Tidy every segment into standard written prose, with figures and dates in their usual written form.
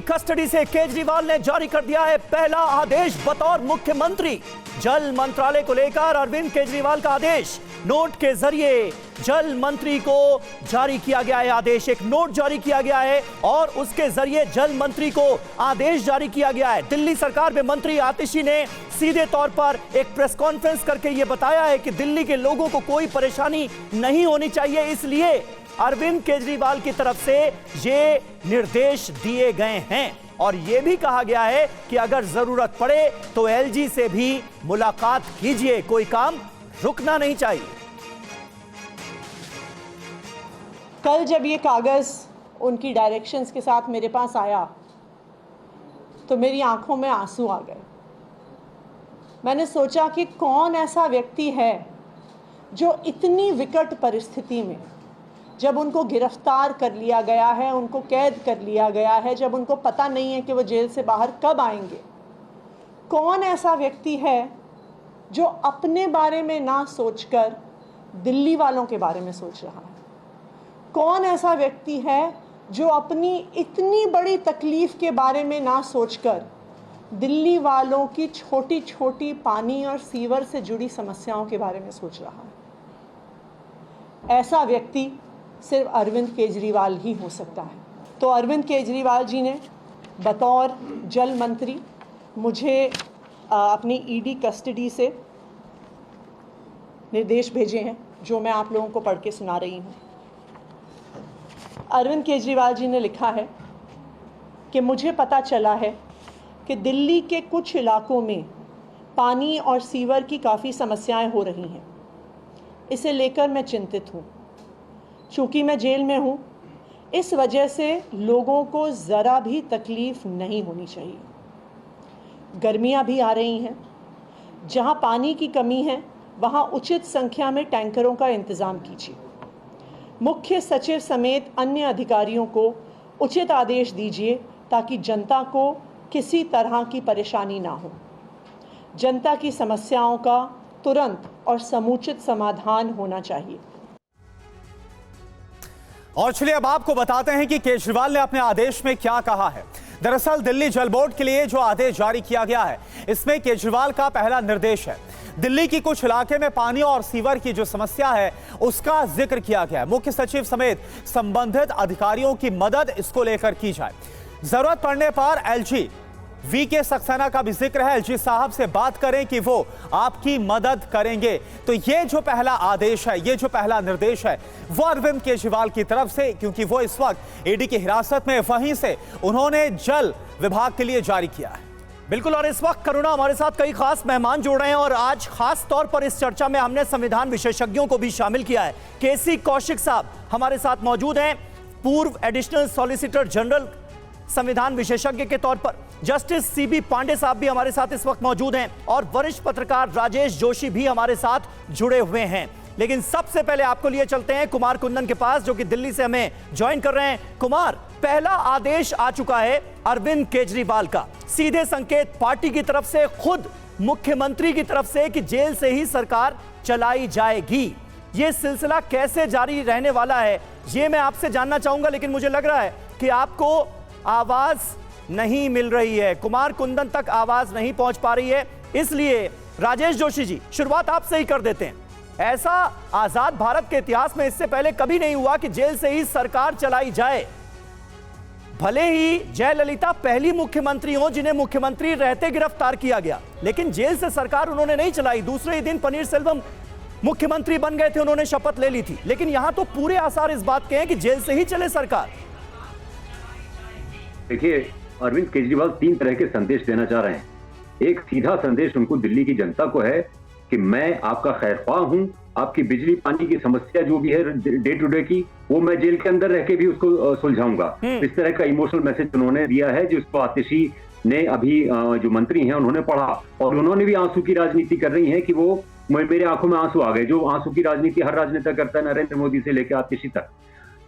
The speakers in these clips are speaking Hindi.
कस्टडी से केजरीवाल ने जारी कर दिया है पहला आदेश बतौर मुख्यमंत्री। जल मंत्रालय को लेकर अरविंद केजरीवाल का आदेश, नोट के जरिए जल मंत्री को जारी किया गया है आदेश। एक नोट जारी किया गया है और उसके जरिए जल मंत्री को आदेश जारी किया गया है। दिल्ली सरकार में मंत्री आतिशी ने सीधे तौर पर एक प्रेस कॉन्फ्रेंस करके यह बताया है कि दिल्ली के लोगों को कोई परेशानी नहीं होनी चाहिए, इसलिए अरविंद केजरीवाल की तरफ से ये निर्देश दिए गए हैं। और यह भी कहा गया है कि अगर जरूरत पड़े तो एलजी से भी मुलाकात कीजिए, कोई काम रुकना नहीं चाहिए। कल जब ये कागज उनकी डायरेक्शंस के साथ मेरे पास आया तो मेरी आंखों में आंसू आ गए। मैंने सोचा कि कौन ऐसा व्यक्ति है जो इतनी विकट परिस्थिति में, जब उनको गिरफ्तार कर लिया गया है, उनको कैद कर लिया गया है, जब उनको पता नहीं है कि वो जेल से बाहर कब आएंगे, कौन ऐसा व्यक्ति है जो अपने बारे में ना सोचकर दिल्ली वालों के बारे में सोच रहा है? कौन ऐसा व्यक्ति है जो अपनी इतनी बड़ी तकलीफ के बारे में ना सोचकर दिल्ली वालों की छोटी छोटी पानी और सीवर से जुड़ी समस्याओं के बारे में सोच रहा है? ऐसा व्यक्ति सिर्फ अरविंद केजरीवाल ही हो सकता है। तो अरविंद केजरीवाल जी ने बतौर जल मंत्री मुझे अपनी ईडी कस्टडी से निर्देश भेजे हैं, जो मैं आप लोगों को पढ़ के सुना रही हूँ। अरविंद केजरीवाल जी ने लिखा है कि मुझे पता चला है कि दिल्ली के कुछ इलाकों में पानी और सीवर की काफ़ी समस्याएं हो रही हैं। इसे लेकर मैं चिंतित हूँ। चूँकि मैं जेल में हूँ, इस वजह से लोगों को ज़रा भी तकलीफ़ नहीं होनी चाहिए। गर्मियाँ भी आ रही हैं, जहाँ पानी की कमी है वहाँ उचित संख्या में टैंकरों का इंतज़ाम कीजिए। मुख्य सचिव समेत अन्य अधिकारियों को उचित आदेश दीजिए ताकि जनता को किसी तरह की परेशानी ना हो। जनता की समस्याओं का तुरंत और समुचित समाधान होना चाहिए। और चलिए अब आपको बताते हैं कि केजरीवाल ने अपने आदेश में क्या कहा है। दरअसल दिल्ली जल बोर्ड के लिए जो आदेश जारी किया गया है, इसमें केजरीवाल का पहला निर्देश है दिल्ली की कुछ इलाके में पानी और सीवर की जो समस्या है उसका जिक्र किया गया है। मुख्य सचिव समेत संबंधित अधिकारियों की मदद इसको लेकर की जाए। जरूरत पड़ने पर एलजी वीके सक्सेना का भी जिक्र है, एलजी साहब से बात करें कि वो आपकी मदद करेंगे। तो ये जो पहला आदेश है, ये जो पहला निर्देश है वो अरविंद केजरीवाल की तरफ से, क्योंकि वो इस वक्त ईडी की हिरासत में, वहीं से उन्होंने जल विभाग के लिए जारी किया है। बिल्कुल, और इस वक्त करुणा हमारे साथ कई खास मेहमान जुड़ रहे हैं और आज खास तौर पर इस चर्चा में हमने संविधान विशेषज्ञों को भी शामिल किया है। केसी कौशिक साहब हमारे साथ मौजूद हैं, पूर्व एडिशनल सॉलिसिटर जनरल संविधान विशेषज्ञ के तौर पर। जस्टिस सीबी पांडे साहब भी हमारे साथ इस वक्त मौजूद हैं और वरिष्ठ पत्रकार राजेश जोशी भी हमारे साथ जुड़े हुए हैं। लेकिन सबसे पहले आपको लिए चलते हैं कुमार कुंदन के पास, जो कि दिल्ली से हमें ज्वाइन कर रहे हैं। कुमार, पहला आदेश आ चुका है अरविंद केजरीवाल का, सीधे संकेत पार्टी की तरफ से, खुद मुख्यमंत्री की तरफ से कि जेल से ही सरकार चलाई जाएगी। यह सिलसिला कैसे जारी रहने वाला है ये मैं आपसे जानना चाहूंगा, लेकिन मुझे लग रहा है कि आपको आवाज नहीं मिल रही है, कुमार कुंदन तक आवाज नहीं पहुंच पा रही है। इसलिए राजेश जोशी जी, शुरुआत आपसे ही कर देते हैं। ऐसा आजाद भारत के इतिहास में इससे पहले कभी नहीं हुआ कि जेल से ही सरकार चलाई जाए। भले ही जयललिता पहली मुख्यमंत्री हो जिन्हें मुख्यमंत्री रहते गिरफ्तार किया गया, लेकिन जेल से सरकार उन्होंने नहीं चलाई। दूसरे ही दिन पनीरसेल्वम मुख्यमंत्री बन गए थे, उन्होंने शपथ ले ली थी। लेकिन यहां तो पूरे आसार इस बात के हैं कि जेल से ही चले सरकार। देखिए, अरविंद केजरीवाल तीन तरह के संदेश देना चाह रहे हैं। एक सीधा संदेश उनको दिल्ली की जनता को है कि मैं आपका खैरख्वाह हूं, आपकी बिजली पानी की समस्या जो भी है डे टू डे की, वो मैं जेल के अंदर रह के भी उसको सुलझाऊंगा। इस तरह का इमोशनल मैसेज उन्होंने दिया है, जिसको आतिशी ने अभी जो मंत्री हैं उन्होंने पढ़ा, और उन्होंने भी आंसू की राजनीति कर रही है कि वो मेरे आंखों में आंसू आ गए, जो आंसू की राजनीति हर राजनेता करता है, नरेंद्र मोदी से लेकर आतिशी तक।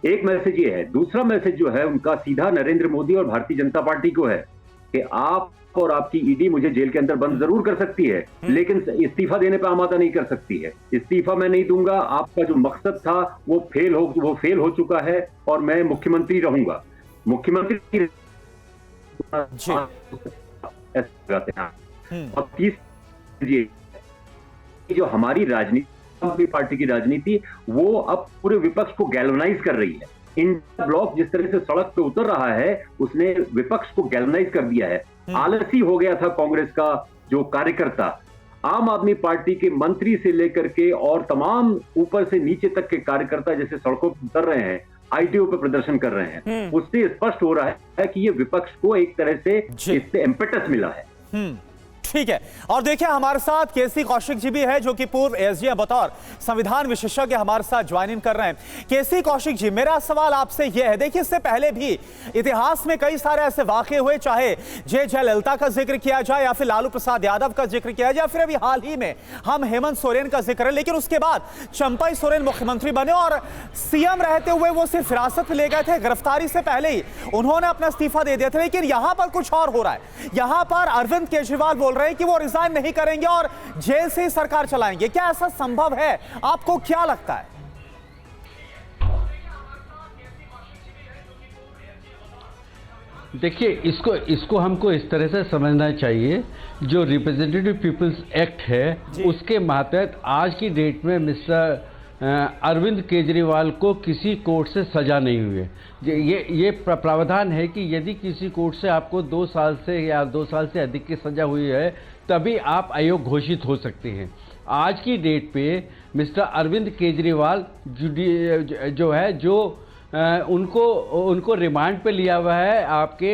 एक मैसेज ये है। दूसरा मैसेज जो है उनका सीधा नरेंद्र मोदी और भारतीय जनता पार्टी को है कि आप और आपकी ईडी मुझे जेल के अंदर बंद जरूर कर सकती है, लेकिन इस्तीफा देने पर आमादा नहीं कर सकती है। इस्तीफा मैं नहीं दूंगा, आपका जो मकसद था वो फेल हो चुका है और मैं मुख्यमंत्री रहूंगा। मुख्यमंत्री जी। ऐसे लगाते हैं। और तीसरी जो हमारी राजनीति, आम आदमी पार्टी की राजनीति, वो अब पूरे विपक्ष को गैल्वनाइज कर रही है। इंडिया ब्लॉक जिस तरह से सड़क पे उतर रहा है, उसने विपक्ष को गैल्वनाइज कर दिया है। आलसी हो गया था कांग्रेस का जो कार्यकर्ता। आम आदमी पार्टी के मंत्री से लेकर के और तमाम ऊपर से नीचे तक के कार्यकर्ता जैसे सड़कों पर उतर रहे हैं, आईटीओ पे प्रदर्शन कर रहे हैं, उससे स्पष्ट हो रहा है कि ये विपक्ष को एक तरह से इससे इम्पेटस मिला है। ठीक है। और देखिए हमारे साथ केसी कौशिक जी भी है, जो कि पूर्व एसडीएम बतौर संविधान विशेषज्ञ हमारे साथ ज्वाइन कर रहे हैं। केसी कौशिक जी, मेरा सवाल आपसे यह है, देखिए इससे पहले भी इतिहास में कई सारे ऐसे वाकये हुए, चाहे जयललिता का जिक्र किया जाए या फिर लालू प्रसाद यादव का जिक्र किया जाए, फिर अभी हाल ही में हम हेमंत सोरेन का जिक्र है, लेकिन उसके बाद चंपई सोरेन मुख्यमंत्री बने और सीएम रहते हुए वो सिर्फ हिरासत में ले गए थे, गिरफ्तारी से पहले ही उन्होंने अपना इस्तीफा दे दिया था। लेकिन यहां पर कुछ और हो रहा है। यहां पर अरविंद केजरीवाल बोल रहे हैं कि वो रिजाइन नहीं करेंगे और जेल से ही सरकार चलाएंगे। क्या ऐसा संभव है? आपको क्या लगता है? देखिए, इसको हमको इस तरह से समझना चाहिए, जो रिप्रेजेंटेटिव पीपल्स एक्ट है उसके मातहत आज की डेट में मिस्टर अरविंद केजरीवाल को किसी कोर्ट से सजा नहीं हुई है। ये प्रावधान है कि यदि किसी कोर्ट से आपको 2 साल से या 2 साल से अधिक की सजा हुई है, तभी आप अयोग्य घोषित हो सकते हैं। आज की डेट पे मिस्टर अरविंद केजरीवाल उनको रिमांड पे लिया हुआ है आपके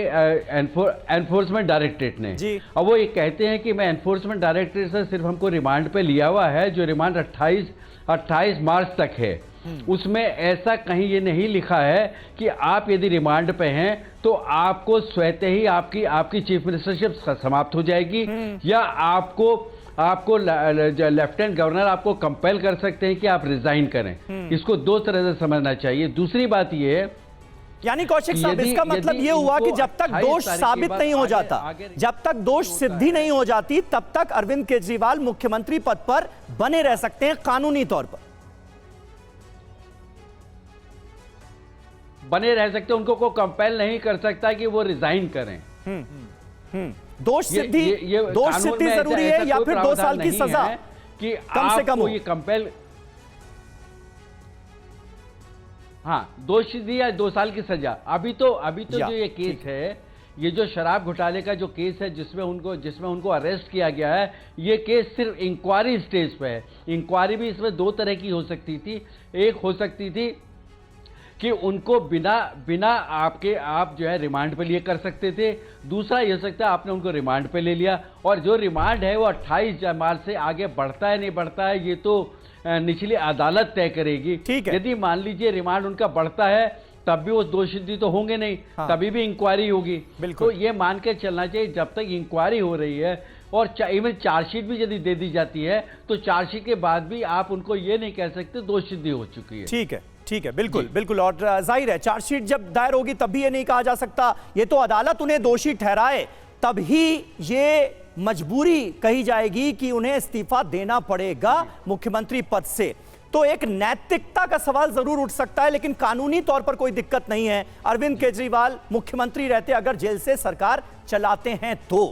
एनफोर्समेंट डायरेक्टरेट ने। अब वो ये कहते हैं कि मैं एनफोर्समेंट डायरेक्टरेट से सिर्फ हमको रिमांड पे लिया हुआ है, जो रिमांड 28 मार्च तक है। उसमें ऐसा कहीं ये नहीं लिखा है कि आप यदि रिमांड पे हैं तो आपको स्वतः ही आपकी चीफ मिनिस्टरशिप समाप्त हो जाएगी, या आपको लेफ्टिनेंट गवर्नर आपको कंपेल कर सकते हैं कि आप रिजाइन करें। इसको 2 तरह से समझना चाहिए। दूसरी बात ये है, यानी कौशिक साहब, इसका मतलब ये हुआ कि जब तक दोष साबित नहीं हो जाता, जब तक दोष सिद्धि नहीं हो जाती, तब तक अरविंद केजरीवाल मुख्यमंत्री पद पर बने रह सकते हैं, कानूनी तौर पर बने रह सकते हैं। उनको कोई कंपेल नहीं कर सकता कि वो रिजाइन करें। दोष सिद्धि जरूरी है या फिर 2 साल की सजा कि कम से कम हो? ये कंपेल, हाँ, दोष सिद्धि या 2 साल की सजा। अभी तो जो ये केस है, ये जो शराब घोटाले का जो केस है, जिसमें उनको अरेस्ट किया गया है, ये केस सिर्फ इंक्वायरी स्टेज पे है। इंक्वायरी भी इसमें 2 तरह की हो सकती थी। एक हो सकती थी कि उनको बिना आप जो है रिमांड पे लिए कर सकते थे। दूसरा ये हो सकता है आपने उनको रिमांड पे ले लिया, और जो रिमांड है वो 28 मार्च से आगे बढ़ता है नहीं बढ़ता है, ये तो निचली अदालत तय करेगी। ठीक है। यदि मान लीजिए रिमांड उनका बढ़ता है, तब भी वो दोषी तो होंगे नहीं। हाँ। तभी भी इंक्वायरी होगी। तो ये मान के चलना चाहिए, जब तक इंक्वायरी हो रही है और इवन चार्जशीट भी यदि दे दी जाती है, तो चार्जशीट के बाद भी आप उनको ये नहीं कह सकते दोषी हो चुकी है। ठीक है, बिल्कुल। और जाहिर है, चार्जशीट जब दायर होगी तब भी ये नहीं कहा जा सकता, ये तो अदालत उन्हें दोषी ठहराए तब ही ये मजबूरी कही जाएगी कि उन्हें इस्तीफा देना पड़ेगा मुख्यमंत्री पद से। तो एक नैतिकता का सवाल जरूर उठ सकता है, लेकिन कानूनी तौर पर कोई दिक्कत नहीं है। अरविंद केजरीवाल मुख्यमंत्री रहते अगर जेल से सरकार चलाते हैं तो